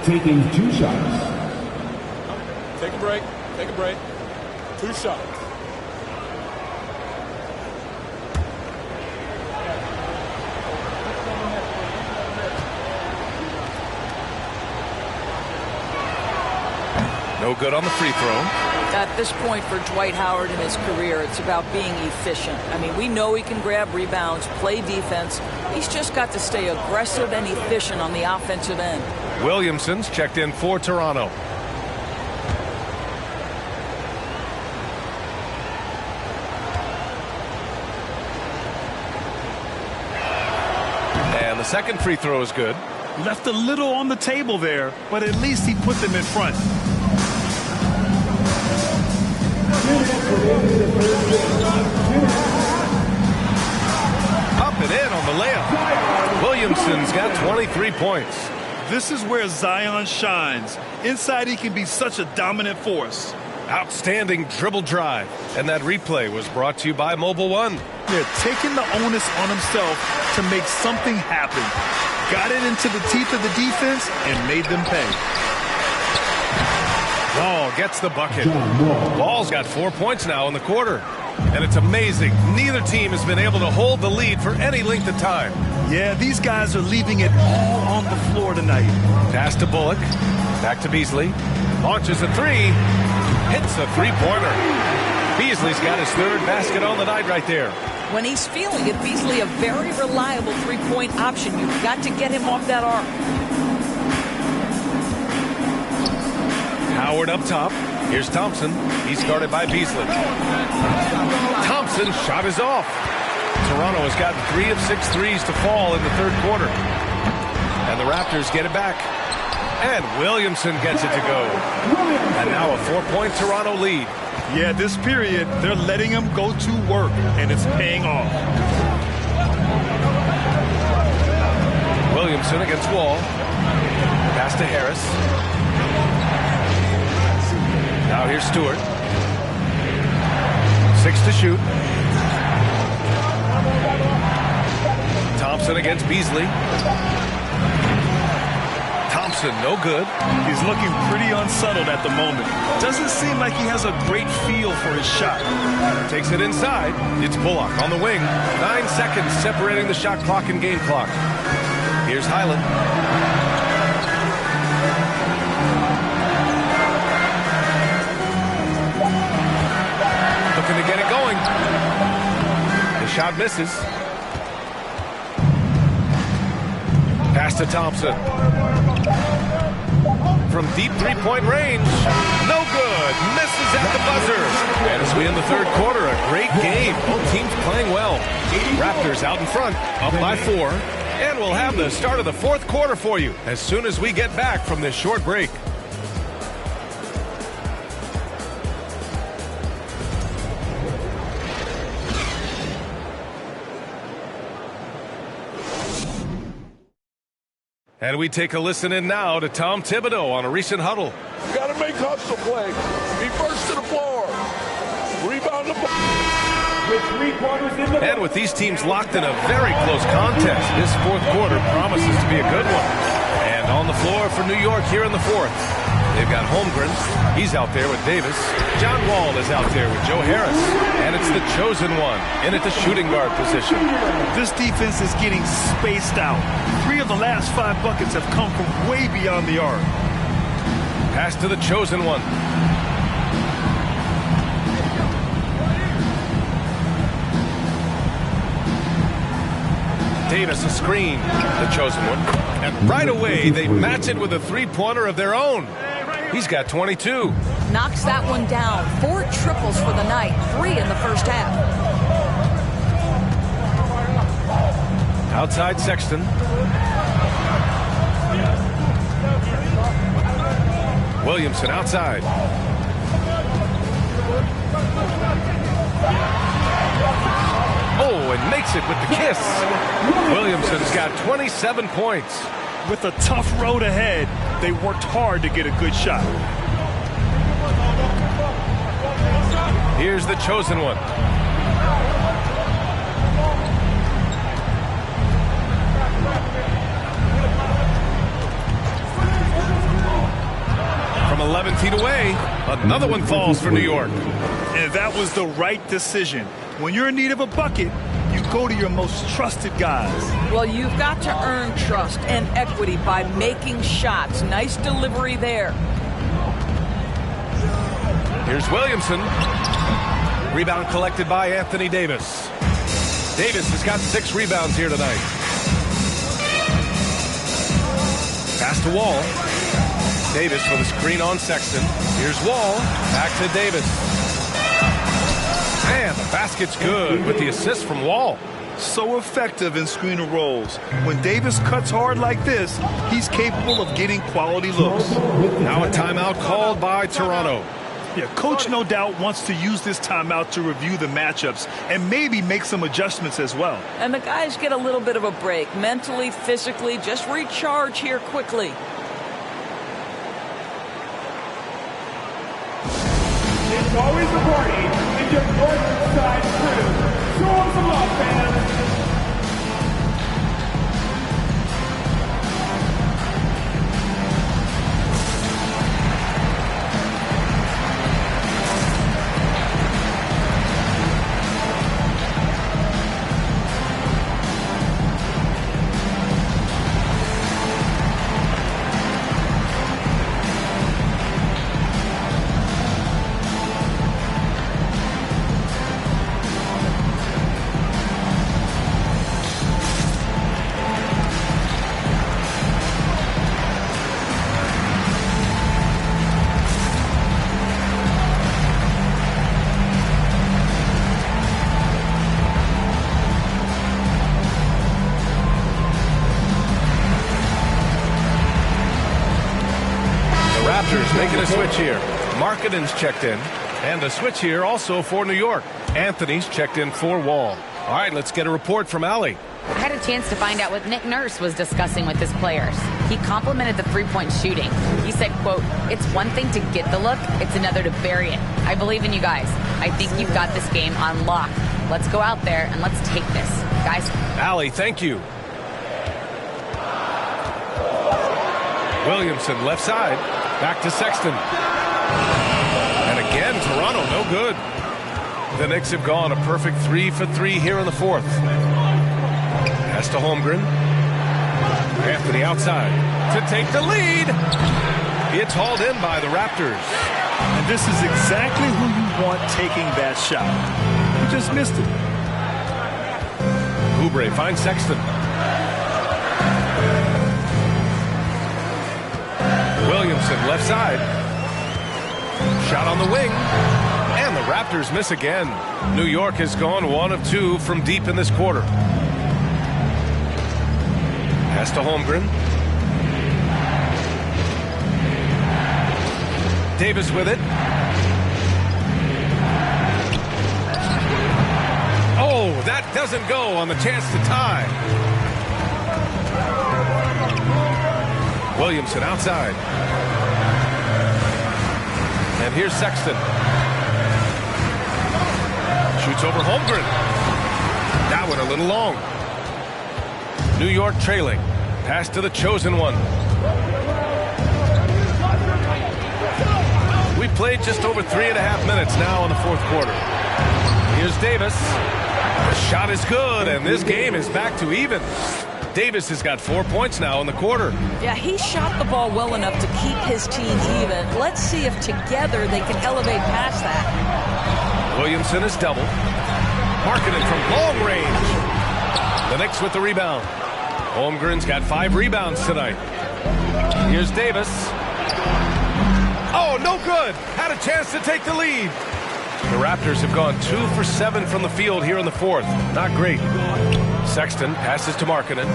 taking 2 shots. Take a break. Take a break. 2 shots. No good on the free throw. At this point for Dwight Howard in his career, it's about being efficient. I mean, we know he can grab rebounds, play defense. He's just got to stay aggressive and efficient on the offensive end. Williamson's checked in for Toronto. And the second free throw is good. Left a little on the table there, but at least he put them in front. Up and in on the layup. Williamson's got 23 points. This is where Zion shines. Inside, he can be such a dominant force. Outstanding dribble drive. And that replay was brought to you by Mobile One. They're taking the onus on himself to make something happen. Got it into the teeth of the defense and made them pay. Wall gets the bucket. Wall's got 4 points now in the quarter. And it's amazing. Neither team has been able to hold the lead for any length of time. Yeah, these guys are leaving it all on the floor tonight. Pass to Bullock. Back to Beasley. Launches a three. Hits a three-pointer. Beasley's got his third basket on the night right there. When he's feeling it, Beasley a very reliable three-point option. You've got to get him off that arc. Howard up top. Here's Thompson. He's guarded by Beasley. Thompson's shot is off. Toronto has gotten 3 of 6 threes to fall in the third quarter. And the Raptors get it back. And Williamson gets it to go. And now a 4-point Toronto lead. Yeah, this period, they're letting him go to work, and it's paying off. Williamson against Wall. Pass to Harris. Now here's Stewart. 6 to shoot. Thompson against Beasley. Thompson, no good. He's looking pretty unsettled at the moment. Doesn't seem like he has a great feel for his shot. Takes it inside. It's Bullock on the wing. 9 seconds separating the shot clock and game clock. Here's Highland. Looking to get it going. The shot misses. Pass to Thompson. From deep three-point range. No good. Misses at the buzzer. And as we end the third quarter, a great game. Both teams playing well. Raptors out in front, up by 4. And we'll have the start of the fourth quarter for you as soon as we get back from this short break. And we take a listen in now to Tom Thibodeau on a recent huddle. You got to make hustle play. Be first to the floor. Rebound the ball. With 3 quarters in the And with these teams locked in a very close contest, this fourth quarter promises to be a good one. And on the floor for New York here in the fourth, they've got Holmgren. He's out there with Davis. John Wall is out there with Joe Harris. And it's the chosen one in at the shooting guard position. This defense is getting spaced out. 3 of the last 5 buckets have come from way beyond the arc. Pass to the chosen one. Davis a screen, the chosen one. And right away, they match it with a three-pointer of their own. He's got 22. Knocks that one down. 4 triples for the night. 3 in the first half. Outside Sexton. Williamson outside. Oh, and makes it with the kiss. Williamson's got 27 points. With a tough road ahead, they worked hard to get a good shot. Here's the chosen one. From 11 feet away, another one falls for New York. And that was the right decision. When you're in need of a bucket, you go to your most trusted guys. Well, you've got to earn trust and equity by making shots. Nice delivery there. Here's Williamson. Rebound collected by Anthony Davis. Davis has got 6 rebounds here tonight. Pass to Wall. Davis with a screen on Sexton. Here's Wall. Back to Davis. And the basket's good with the assist from Wall. So effective in screen and rolls. When Davis cuts hard like this, he's capable of getting quality looks. Now a timeout called by Toronto. Yeah, coach no doubt wants to use this timeout to review the matchups and maybe make some adjustments as well. And the guys get a little bit of a break, mentally, physically, just recharge here quickly. It's always a party in your north side crew. Show them some love, fans. Raptors making a switch here. Markkanen's checked in. And a switch here also for New York. Anthony's checked in for Wall. All right, let's get a report from Allie. I had a chance to find out what Nick Nurse was discussing with his players. He complimented the three-point shooting. He said, quote, "It's one thing to get the look, it's another to bury it. I believe in you guys. I think you've got this game on lock. Let's go out there and let's take this. Guys." Allie, thank you. Williamson left side. Back to Sexton. And again, Toronto no good. The Knicks have gone a perfect 3 for 3 here in the fourth. Pass to Holmgren. Anthony outside to take the lead. It's hauled in by the Raptors. And this is exactly who you want taking that shot. He just missed it. Oubre finds Sexton. Williamson left side. Shot on the wing. And the Raptors miss again. New York has gone 1 of 2 from deep in this quarter. Pass to Holmgren. Davis with it. Oh, that doesn't go on the chance to tie. Williamson outside. And here's Sexton. Shoots over Holmgren. That one a little long. New York trailing. Pass to the chosen one. We played just over 3.5 minutes now in the fourth quarter. Here's Davis. The shot is good, and this game is back to even. Davis has got 4 points now in the quarter. Yeah, he shot the ball well enough to keep his team even. Let's see if together they can elevate past that. Williamson is doubled. Markkanen from long range. The Knicks with the rebound. Holmgren's got 5 rebounds tonight. Here's Davis. Oh, no good. Had a chance to take the lead. The Raptors have gone 2 for 7 from the field here in the fourth. Not great. Sexton passes to Markkanen.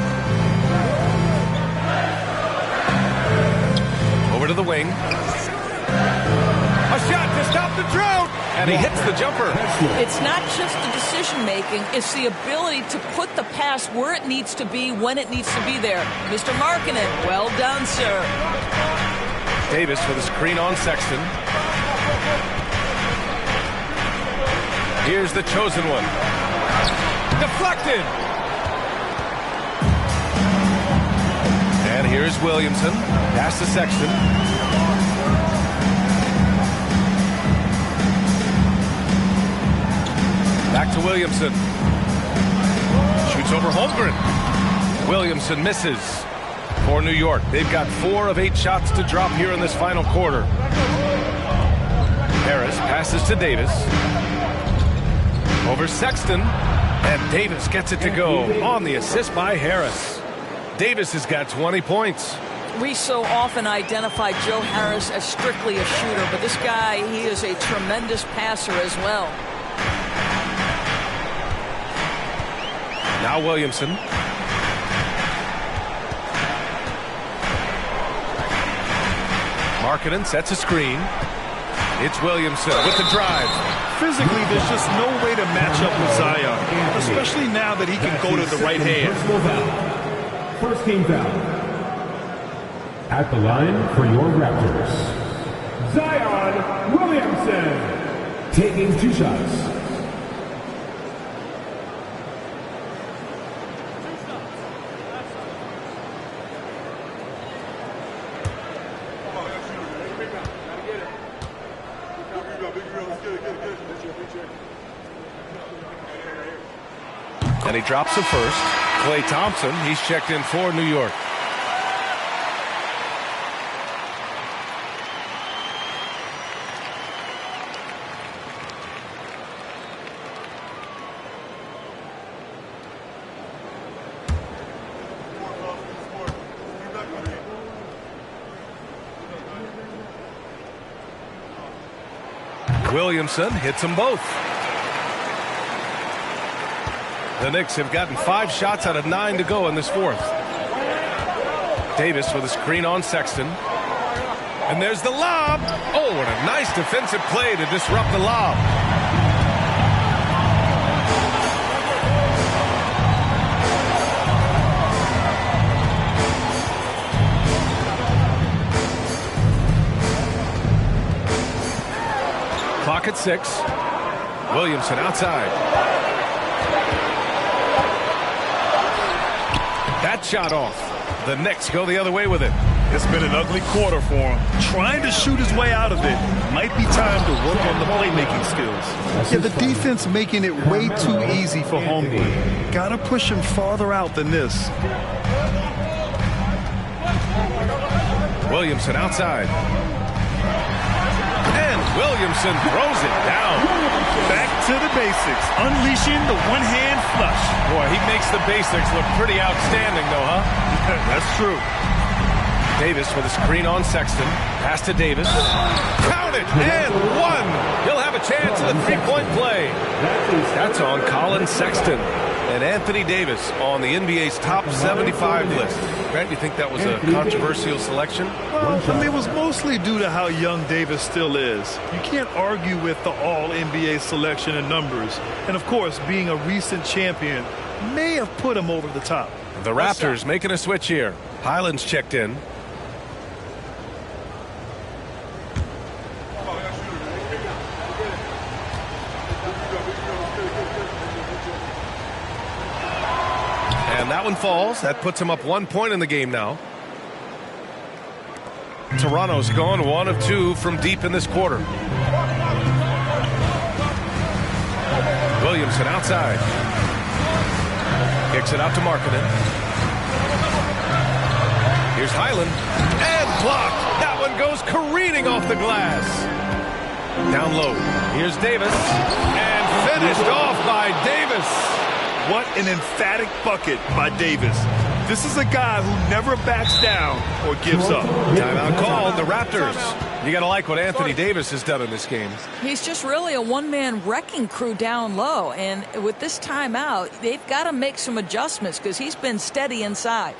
Over to the wing. shot to stop the drought. And he hits the jumper. It's not just the decision-making. It's the ability to put the pass where it needs to be, when it needs to be there. Mr. Markkanen, well done, sir. Davis with a screen on Sexton. Here's the chosen one. Deflected. And here's Williamson. Pass to Sexton. Back to Williamson. Shoots over Holmgren. Williamson misses for New York. They've got 4 of 8 shots to drop here in this final quarter. Harris passes to Davis. Over Sexton. And Davis gets it to go on the assist by Harris. Davis has got 20 points. We so often identify Joe Harris as strictly a shooter, but this guy, he is a tremendous passer as well. Now Williamson. Markkanen sets a screen. It's Williamson with the drive. Physically, there's just no way to match up with Zion, especially now that he can go to the right hand. First team foul. At the line for your Raptors, Zion Williamson, taking 2 shots. And he drops the first. Klay Thompson, he's checked in for New York. Williamson hits them both. The Knicks have gotten 5 shots out of 9 to go in this fourth. Davis with a screen on Sexton. And there's the lob. Oh, what a nice defensive play to disrupt the lob. Clock at 6. Williamson outside. That shot off. The Knicks go the other way with it. It's been an ugly quarter for him. Trying to shoot his way out of it. Might be time to work on the playmaking skills. Yeah, the defense making it way too easy for Holmgren. Gotta push him farther out than this. Williamson outside. And Williamson throws it down. Back to the basics. Unleashing the one-hand flush. Boy, he makes the basics look pretty outstanding, though, huh? That's true. Davis with a screen on Sexton. Pass to Davis. Count it! And 1! He'll have a chance at the three-point play. That's on Colin Sexton. And Anthony Davis on the NBA's top 75 list. Grant, you think that was a controversial selection? Well, it was mostly due to how young Davis still is. You can't argue with the all-NBA selection and numbers. And, of course, being a recent champion may have put him over the top. The Raptors making a switch here. Highland's checked in. And that one falls. That puts him up 1 point in the game now. Toronto's gone 1 of 2 from deep in this quarter. Williamson outside. Kicks it out to Markkanen. Here's Highland. And blocked. That one goes careening off the glass. Down low. Here's Davis. And finished off by Davis. What an emphatic bucket by Davis. This is a guy who never backs down or gives up. Timeout called. The Raptors. You got to like what Anthony Davis has done in this game. He's just really a one-man wrecking crew down low. And with this timeout, they've got to make some adjustments because he's been steady inside.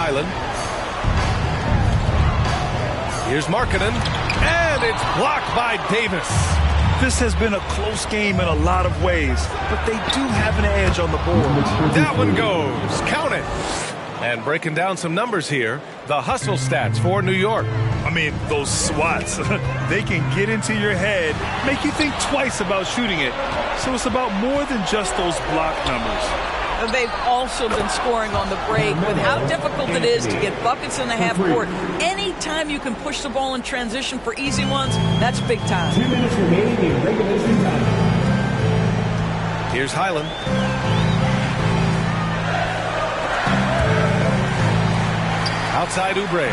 Highland. Here's Markkanen, and it's blocked by Davis. This has been a close game in a lot of ways, but they do have an edge on the board. That one goes. Count it. And breaking down some numbers here, the hustle stats for New York. I mean, those swats, they can get into your head, make you think twice about shooting it. So it's about more than just those block numbers. And they've also been scoring on the break with how difficult it is to get buckets in the half court. Anytime you can push the ball in transition for easy ones, that's big time. 2 minutes remaining in regulation time. Here's Highland. Outside Oubre.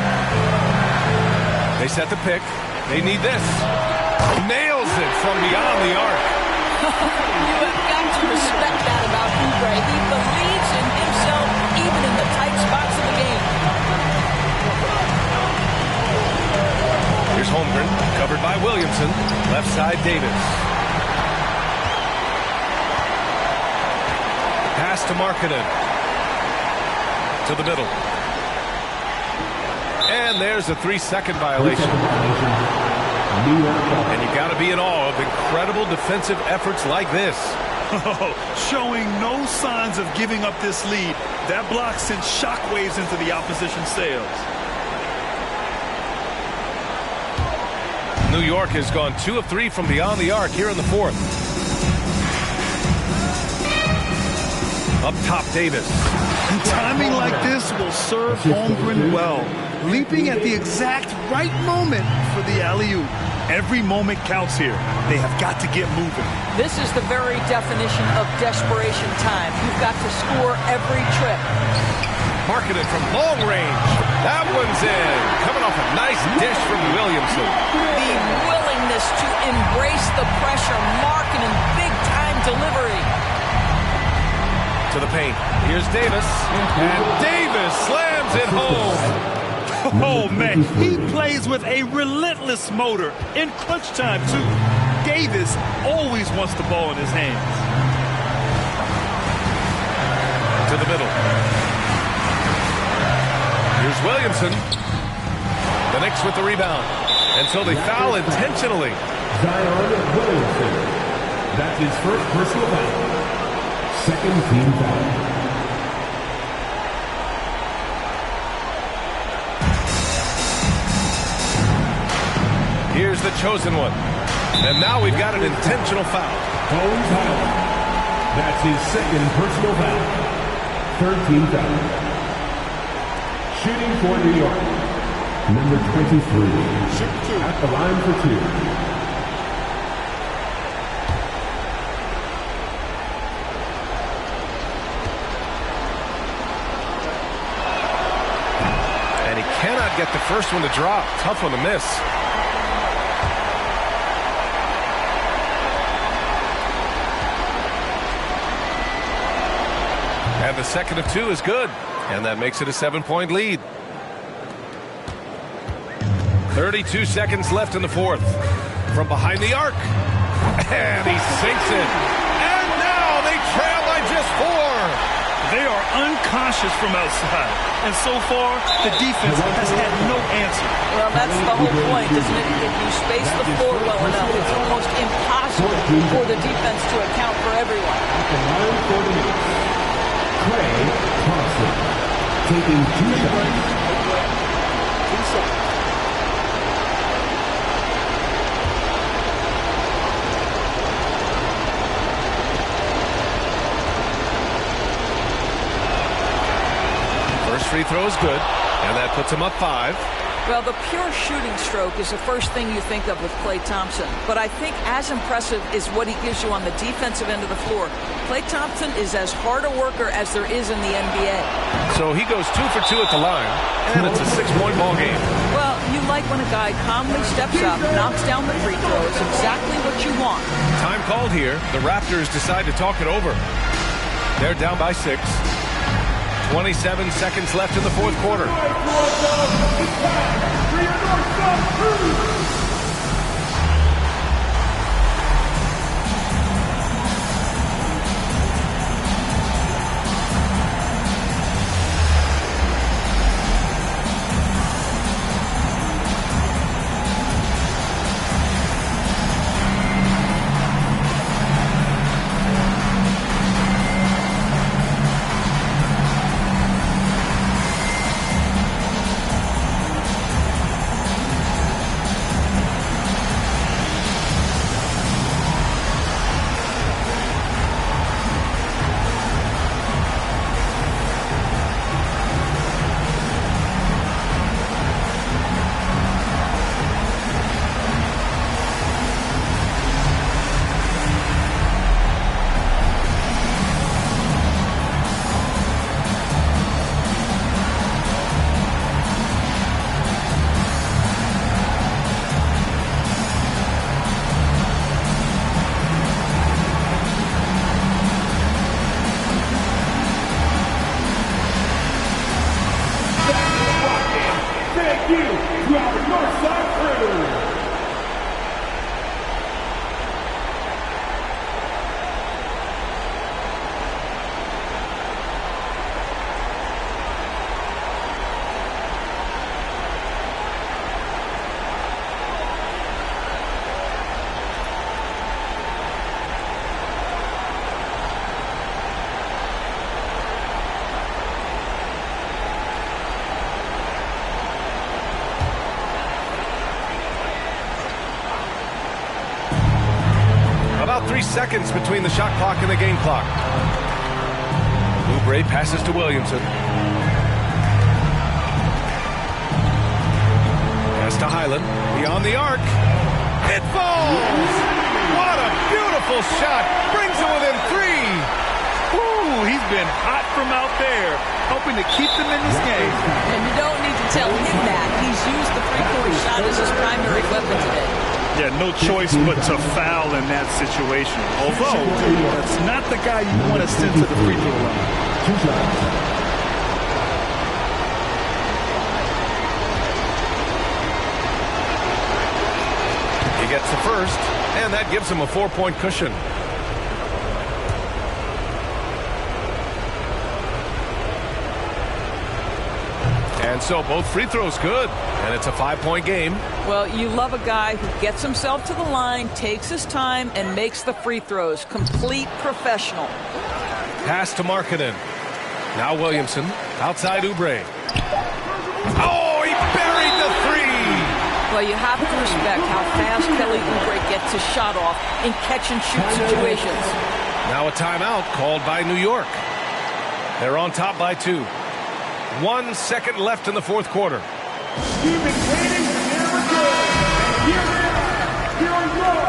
They set the pick. They need this. Nails it from beyond the arc. You have got to respect that about Oubre. He believes in himself even in the tight spots of the game. Here's Holmgren, covered by Williamson. Left side Davis. Pass to Markkanen. To the middle. And there's a 3-second violation. And you got to be in awe of incredible defensive efforts like this. Showing no signs of giving up this lead. That block sent shockwaves into the opposition sails. New York has gone 2 of 3 from beyond the arc here in the fourth. Up top, Davis. And timing like this will serve Holmgren well. Leaping at the exact right moment for the alley-oop. Every moment counts here. They have got to get moving. This is the very definition of desperation time. You've got to score every trip. Markkanen from long range. That one's in. Coming off a nice dish from Williamson. The willingness to embrace the pressure. Markkanen, big-time delivery. To the paint. Here's Davis. And Davis slams it home. Oh, man, he plays with a relentless motor in clutch time, too. Davis always wants the ball in his hands. To the middle. Here's Williamson. The Knicks with the rebound. And so they foul intentionally. Zion Williamson. That's his first personal foul. Second team foul. Here's the chosen one. And now we've got an intentional foul. Bones Highland. That's his second personal foul. Third team foul. Shooting for New York. Number 23. At the line for 2. And he cannot get the first one to drop. Tough one to miss. And the second of 2 is good. And that makes it a 7-point lead. 32 seconds left in the fourth. From behind the arc. And he sinks it. And now they trail by just 4. They are unconscious from outside. And so far, the defense has had no answer. Well, that's the whole point, isn't it? If you space the floor well enough, it's almost impossible for the defense to account for everyone. Clay Thompson taking 2 shots. First free throw is good, and that puts him up 5. Well, the pure shooting stroke is the first thing you think of with Klay Thompson. But I think as impressive is what he gives you on the defensive end of the floor. Klay Thompson is as hard a worker as there is in the NBA. So he goes 2 for 2 at the line, and it's a 6-point ball game. Well, you like when a guy calmly steps up, knocks down the free throws, exactly what you want. Time called here. The Raptors decide to talk it over. They're down by 6. 27 seconds left in the fourth quarter. thank you to our Northside crew. About 3 seconds between the shot clock and the game clock. Oubre passes to Williamson. Pass to Highland. Beyond the arc. It falls! What a beautiful shot! Brings it within 3. Ooh, he's been hot from out there, hoping to keep them in this game. And you don't need to tell him that. He's used the three-point shot as his primary weapon today. Yeah, no choice but to foul in that situation. Although, that's not the guy you want to send to the free throw line. He gets the first, and that gives him a 4-point cushion. And so both free throws good, and it's a 5-point game. Well, you love a guy who gets himself to the line, takes his time, and makes the free throws. Complete professional. Pass to Markkanen. Now Williamson. Outside Oubre. Oh, he buried the 3! Well, you have to respect how fast Kelly Oubre gets his shot off in catch-and-shoot situations. Now a timeout called by New York. They're on top by 2. 1 second left in the fourth quarter. You've been waiting for never good. And here they are. Here are your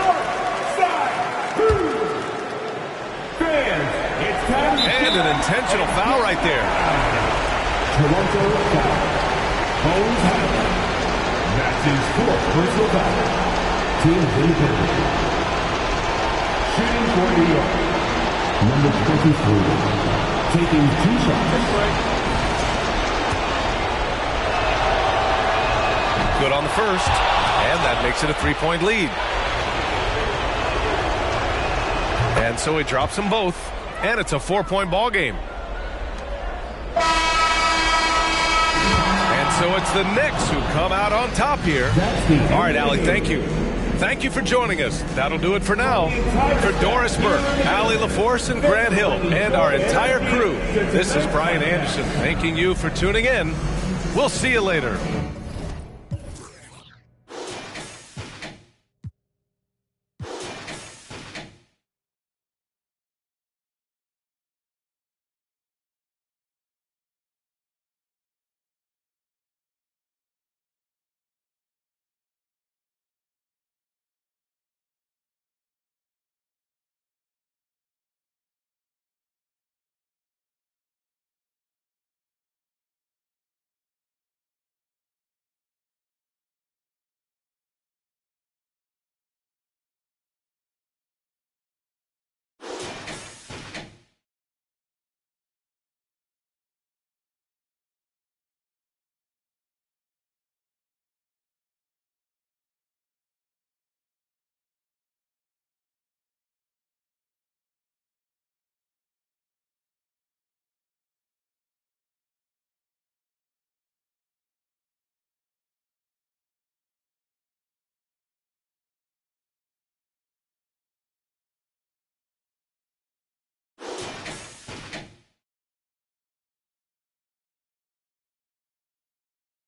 Northside crew. Fans, it's time to And an intentional foul right there. Toronto foul. Bones Highland. That's his 4th personal foul. Team leader. Shooting for New York. Number 23. Taking 2 shots. Good on the first, and that makes it a 3-point lead. And so he drops them both, and it's a 4-point ball game. And so it's the Knicks who come out on top here. All right, Allie, thank you. Thank you for joining us. That'll do it for now. For Doris Burke, Allie LaForce, and Grant Hill, and our entire crew, this is Brian Anderson thanking you for tuning in. We'll see you later.